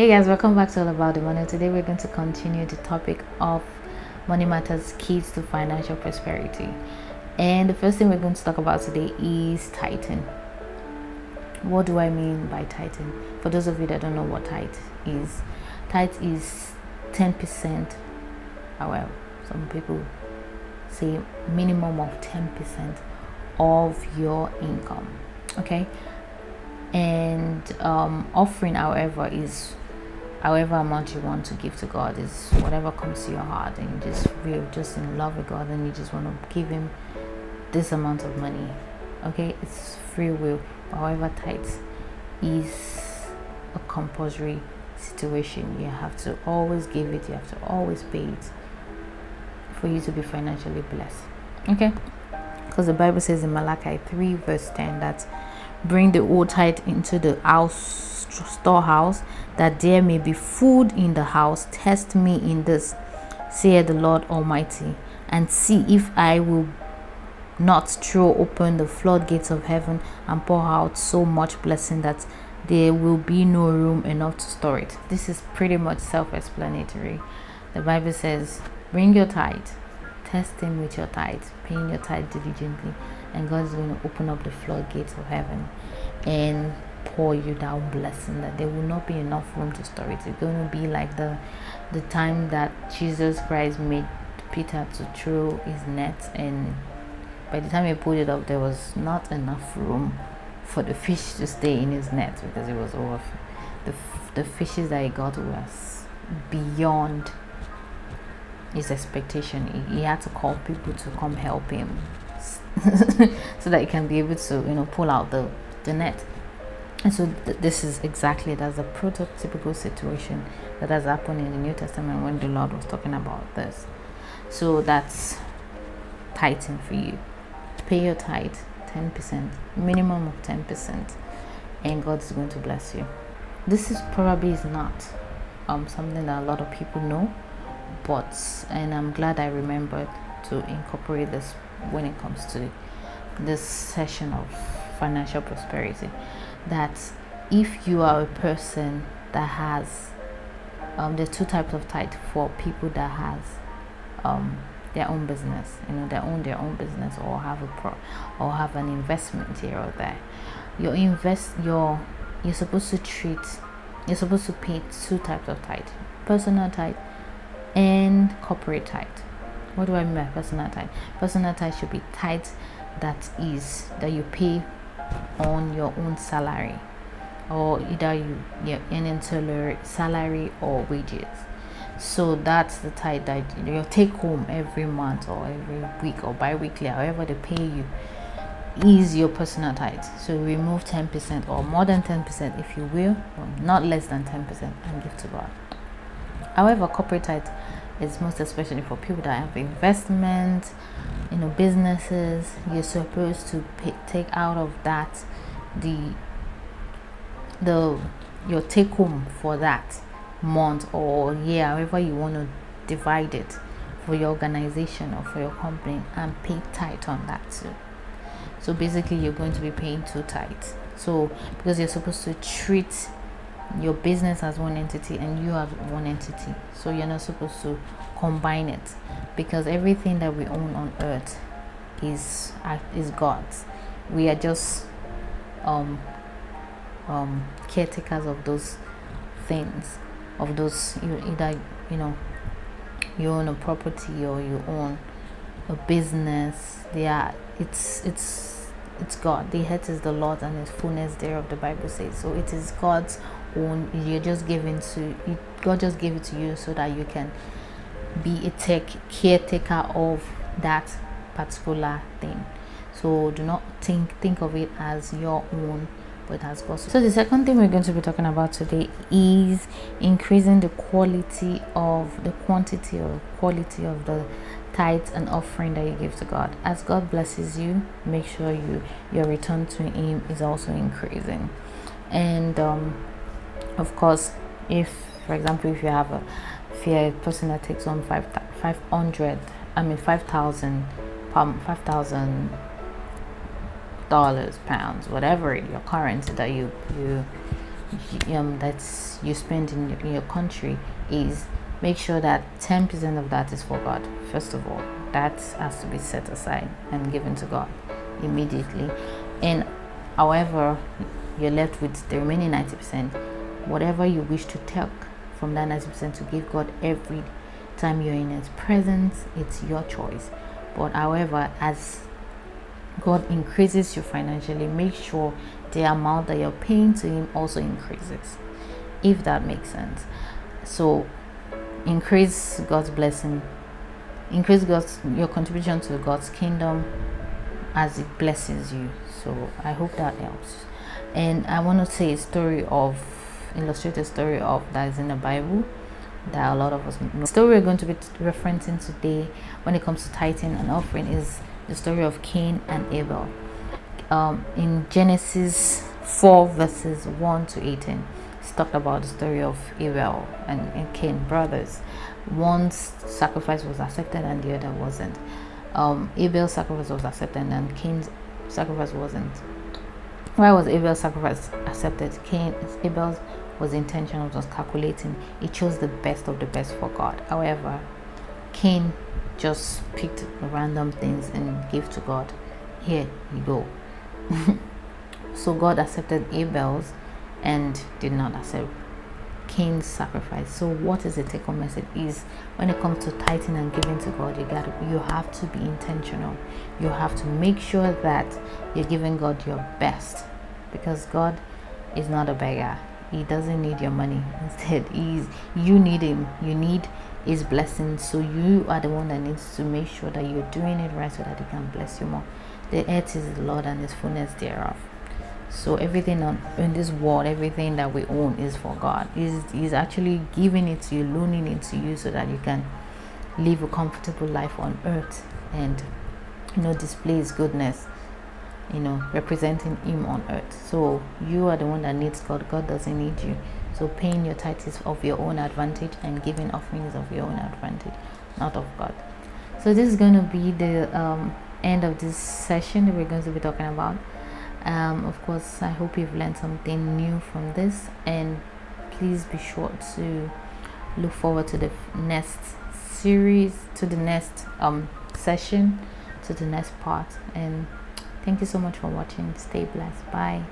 Hey guys, welcome back to All About the Money. Today we're going to continue the topic of money matters, keys to financial prosperity. And the first thing we're going to talk about today is tithing. What do I mean by tithing? For those of you that don't know what tithe is 10%. However, some people say minimum of 10% of your income. Okay, and offering, however, is however amount you want to give to God, is whatever comes to your heart, and you just feel just in love with God and you just want to give him this amount of money. Okay, it's free will. However, tithes is a compulsory situation. You have to always give it, you have to always pay it for you to be financially blessed. Okay, because the Bible says in Malachi 3 verse 10 that bring the whole tithe into the storehouse, that there may be food in the house. Test me in this, saith the Lord Almighty, and see if I will not throw open the floodgates of heaven and pour out so much blessing that there will be no room enough to store it. This is pretty much self-explanatory. The Bible says, bring your tithe, test him with your tithe, paying your tithe diligently, and God is going to open up the floodgates of heaven and pour you down blessing that there will not be enough room to store it. It's going to be like the time that Jesus Christ made Peter to throw his net, and by the time he pulled it up, there was not enough room for the fish to stay in his net because it was over. The fishes that he got was beyond his expectation. He had to call people to come help him so that he can be able to pull out the net. And so this is exactly, that's a prototypical situation that has happened in the New Testament when the Lord was talking about this. So that's tithing for you. Pay your tithe 10%, minimum of 10%, and God's going to bless you. This is probably is not something that a lot of people know, and I'm glad I remembered to incorporate this when it comes to this session of financial prosperity. That if you are a person that has there are two types of tithe for people that has their own business, they own their own business, or have an investment here or there. You're supposed to pay two types of tithe: personal tithe and corporate tithe. What do I mean by personal tithe? Personal tithe should be tithe that you pay on your own salary, or either you're earning salary or wages. So that's the tithe that you take home every month or every week or bi-weekly, however they pay you, is your personal tithe. So remove 10% or more than 10% if you will, or not less than 10%, and give to God. However, corporate tithe is most especially for people that have investments, businesses. You're supposed to take out of that your take home for that month or year, however you want to divide it, for your organization or for your company, and pay tithe on that too. So basically you're going to be paying two tithes. So because you're supposed to treat your business as one entity and you as one entity, so you're not supposed to combine it, because everything that we own on earth is God's. We are just caretakers of those things, of those. Either you own a property or you own a business. It's God. The earth is the Lord and his fullness thereof, the Bible says. So it is God's own. God just gave it to you so that you can be a caretaker of that particular thing. So do not think of it as your own, but as God. So the second thing we're going to be talking about today is increasing the quantity or quality of the tithes and offering that you give to God. As God blesses you, make sure your return to him is also increasing. And of course, for example, if you're a person that takes on $5,000, pounds, whatever your currency that you that you spend in your country, is make sure that 10% of that is for God. First of all, that has to be set aside and given to God immediately. And however, you're left with the remaining 90%, whatever you wish to take from that 90% to give God every time you're in His presence, it's your choice. But however, as God increases you financially, make sure the amount that you're paying to Him also increases, if that makes sense. So increase God's blessing, increase your contribution to God's kingdom as it blesses you. So I hope that helps. And I want to say illustrate a story of that is in the Bible that a lot of us know. The story we're going to be referencing today when it comes to tithing and offering is the story of Cain and Abel. In Genesis 4 verses 1 to 18, it's talked about the story of Abel and Cain, brothers. One's sacrifice was accepted and the other wasn't. Abel's sacrifice was accepted and Cain's sacrifice wasn't. Why was Abel's sacrifice accepted? Abel's was intentional, was calculating. He chose the best of the best for God. However, Cain just picked random things and gave to God. Here you go. So God accepted Abel's and did not accept Cain's sacrifice. So what is the take-home message is, when it comes to tithing and giving to God, you have to be intentional. You have to make sure that you're giving God your best, because God is not a beggar. He doesn't need your money. Instead, you need Him. You need His blessing. So you are the one that needs to make sure that you're doing it right so that He can bless you more. The earth is the Lord and His fullness thereof. So everything in this world, everything that we own is for God. He's actually giving it to you, loaning it to you so that you can live a comfortable life on earth and display His goodness, representing Him on earth. So you are the one that needs God. God doesn't need you. So paying your tithes is of your own advantage and giving offerings of your own advantage, not of God. So this is going to be the end of this session that we're going to be talking about. Of course, I hope you've learned something new from this, and please be sure to look forward to the next series, to the next session, to the next part. And thank you so much for watching. Stay blessed. Bye.